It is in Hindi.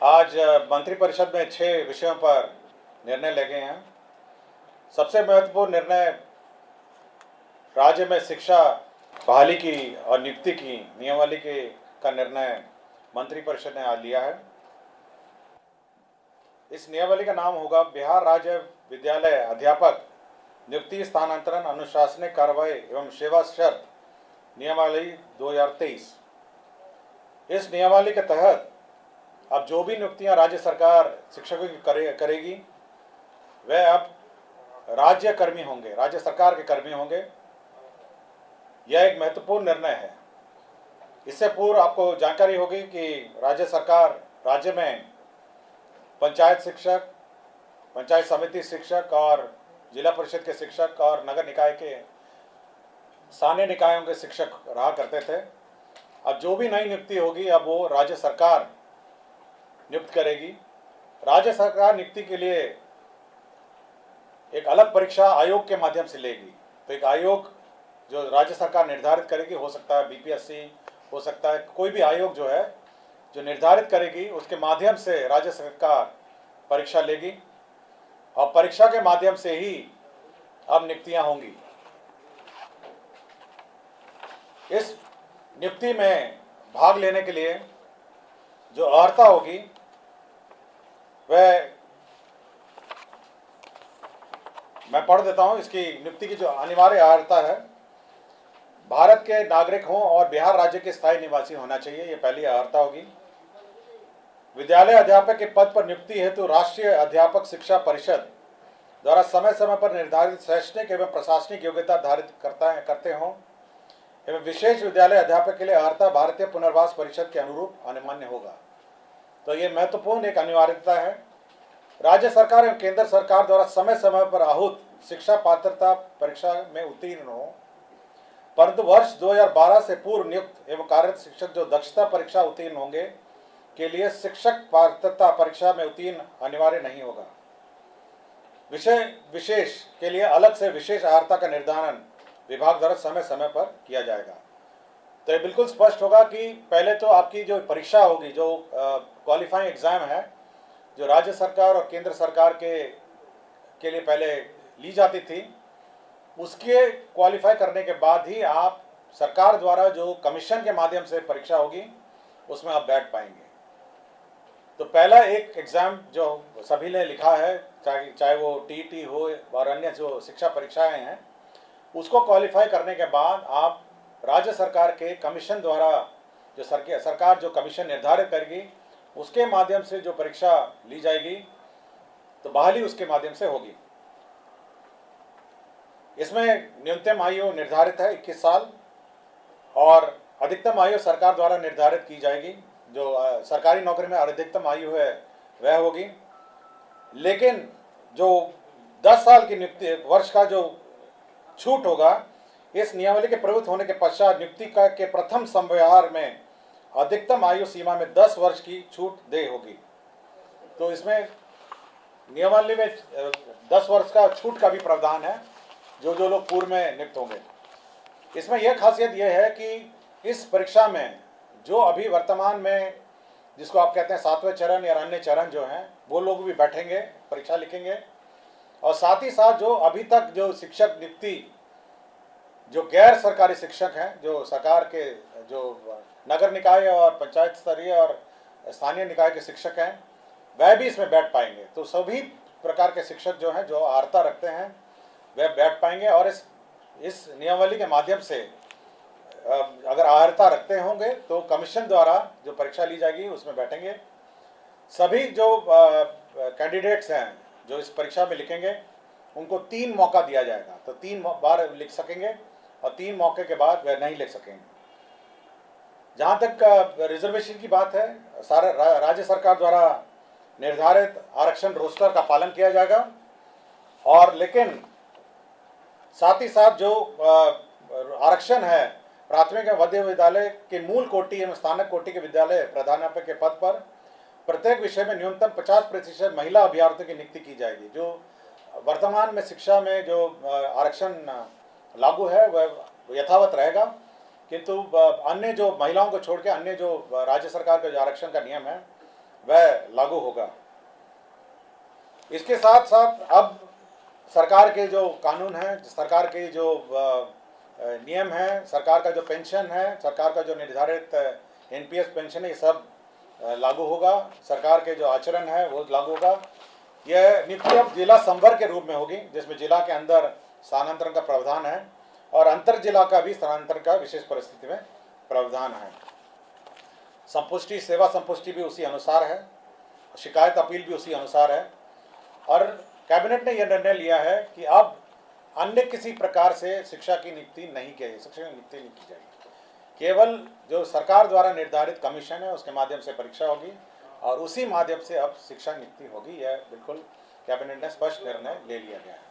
आज मंत्रिपरिषद में 6 विषयों पर निर्णय ले गए हैं। सबसे महत्वपूर्ण निर्णय राज्य में शिक्षा बहाली की और नियुक्ति की नियमावली का निर्णय मंत्रिपरिषद ने आज लिया है। इस नियमावली का नाम होगा बिहार राज्य विद्यालय अध्यापक नियुक्ति, स्थानांतरण, अनुशासनिक कार्रवाई एवं सेवा शर्त नियमावली 2023। इस नियमावली के तहत अब जो भी नियुक्तियां राज्य सरकार शिक्षकों की करेगी वह अब राज्य कर्मी होंगे, राज्य सरकार के कर्मी होंगे। यह एक महत्वपूर्ण निर्णय है। इससे पूर्व आपको जानकारी होगी कि राज्य सरकार राज्य में पंचायत शिक्षक, पंचायत समिति शिक्षक और जिला परिषद के शिक्षक और नगर निकाय के स्थानीय निकायों के शिक्षक रहा करते थे। अब जो भी नई नियुक्ति होगी अब वो राज्य सरकार नियुक्त करेगी। राज्य सरकार नियुक्ति के लिए एक अलग परीक्षा आयोग के माध्यम से लेगी। तो एक आयोग जो राज्य सरकार निर्धारित करेगी, हो सकता है बीपीएससी, हो सकता है कोई भी आयोग जो निर्धारित करेगी, उसके माध्यम से राज्य सरकार परीक्षा लेगी और परीक्षा के माध्यम से ही अब नियुक्तियां होंगी। इस नियुक्ति में भाग लेने के लिए जो अर्हता होगी वह मैं पढ़ देता हूं। इसकी नियुक्ति की जो अनिवार्य अर्हता है, भारत के नागरिक हों और बिहार राज्य के स्थायी निवासी होना चाहिए, ये पहली अर्हता होगी। विद्यालय अध्यापक के पद पर नियुक्ति हेतु राष्ट्रीय अध्यापक शिक्षा परिषद द्वारा समय समय पर निर्धारित शैक्षणिक एवं प्रशासनिक योग्यता धारित करते हों एवं विशेष विद्यालय अध्यापक के लिए अर्हता भारतीय पुनर्वास परिषद के अनुरूप अनिवार्य होगा। तो ये महत्वपूर्ण एक अनिवार्यता है। राज्य सरकार एवं केंद्र सरकार द्वारा समय समय पर आहूत शिक्षा पात्रता परीक्षा में उत्तीर्ण हो, परंतु वर्ष 2012 से पूर्व नियुक्त एवं कार्यरत शिक्षक जो दक्षता परीक्षा उत्तीर्ण होंगे के लिए शिक्षक पात्रता परीक्षा में उत्तीर्ण अनिवार्य नहीं होगा। विषय विशेष के लिए अलग से विशेष अर्हता का निर्धारण विभाग द्वारा समय समय पर किया जाएगा। तो ये बिल्कुल स्पष्ट होगा कि पहले तो आपकी जो परीक्षा होगी, जो क्वालिफाइंग एग्जाम है, जो राज्य सरकार और केंद्र सरकार के लिए पहले ली जाती थी, उसके क्वालिफाई करने के बाद ही आप सरकार द्वारा जो कमीशन के माध्यम से परीक्षा होगी उसमें आप बैठ पाएंगे। तो पहला एक एग्ज़ाम जो सभी ने लिखा है, चाहे वो टीईटी हो और अन्य जो शिक्षा परीक्षाएं हैं, उसको क्वालिफाई करने के बाद आप राज्य सरकार के कमीशन द्वारा जो सरकार जो कमीशन निर्धारित करेगी उसके माध्यम से जो परीक्षा ली जाएगी तो बहाली उसके माध्यम से होगी। इसमें न्यूनतम आयु निर्धारित है 21 साल और अधिकतम आयु सरकार द्वारा निर्धारित की जाएगी। जो सरकारी नौकरी में अधिकतम आयु है वह होगी, लेकिन जो 10 साल की नियुक्ति वर्ष का जो छूट होगा, इस नियमावली के प्रवृत्त होने के पश्चात नियुक्ति के प्रथम संव्यवहार में अधिकतम आयु सीमा में 10 वर्ष की छूट दे होगी। तो इसमें नियमावली में 10 वर्ष का छूट का भी प्रावधान है जो लोग पूर्व में नियुक्त होंगे। इसमें यह खासियत यह है कि इस परीक्षा में जो अभी वर्तमान में जिसको आप कहते हैं 7वें चरण या अन्य चरण जो हैं, वो लोग भी बैठेंगे, परीक्षा लिखेंगे और साथ ही साथ जो अभी तक जो शिक्षक नियुक्ति जो गैर सरकारी शिक्षक हैं, जो सरकार के जो नगर निकाय और पंचायत स्तरीय और स्थानीय निकाय के शिक्षक हैं, वह भी इसमें बैठ पाएंगे। तो सभी प्रकार के शिक्षक जो हैं, जो अर्हता रखते हैं, वह बैठ पाएंगे और इस नियमावली के माध्यम से अगर अर्हता रखते होंगे तो कमीशन द्वारा जो परीक्षा ली जाएगी उसमें बैठेंगे। सभी जो कैंडिडेट्स हैं जो इस परीक्षा में लिखेंगे उनको 3 मौका दिया जाएगा। तो 3 बार लिख सकेंगे और 3 मौके के बाद वह नहीं लिख सकेंगे। जहाँ तक रिजर्वेशन की बात है, सारा राज्य सरकार द्वारा निर्धारित आरक्षण रोस्टर का पालन किया जाएगा और लेकिन साथ ही साथ जो आरक्षण है प्राथमिक एवं मध्य विद्यालय के मूल कोटि एवं स्थानक कोटि के विद्यालय प्रधानाध्यापक के पद पर प्रत्येक विषय में न्यूनतम 50% महिला अभ्यर्थियों की नियुक्ति की जाएगी। जो वर्तमान में शिक्षा में जो आरक्षण लागू है वह यथावत रहेगा, किंतु अन्य जो महिलाओं को छोड़ के अन्य जो राज्य सरकार का जो आरक्षण का नियम है वह लागू होगा। इसके साथ साथ अब सरकार के जो कानून हैं, सरकार के जो नियम हैं, सरकार का जो पेंशन है, सरकार का जो निर्धारित एनपीएस पेंशन है, ये सब लागू होगा। सरकार के जो आचरण है वो लागू होगा। यह नीति अब जिला संवर्ग के रूप में होगी, जिसमें जिला के अंदर स्थानांतरण का प्रावधान है और अंतर जिला का भी स्थानांतरण का विशेष परिस्थिति में प्रावधान है। संपुष्टि, सेवा संपुष्टि भी उसी अनुसार है, शिकायत अपील भी उसी अनुसार है। और कैबिनेट ने यह निर्णय लिया है कि अब अन्य किसी प्रकार से शिक्षा की नियुक्ति नहीं की जाएगी, शिक्षक की नियुक्ति नहीं की जाएगी। केवल जो सरकार द्वारा निर्धारित कमीशन है उसके माध्यम से परीक्षा होगी और उसी माध्यम से अब शिक्षा नियुक्ति होगी। यह बिल्कुल कैबिनेट ने स्पष्ट निर्णय ले लिया गया है।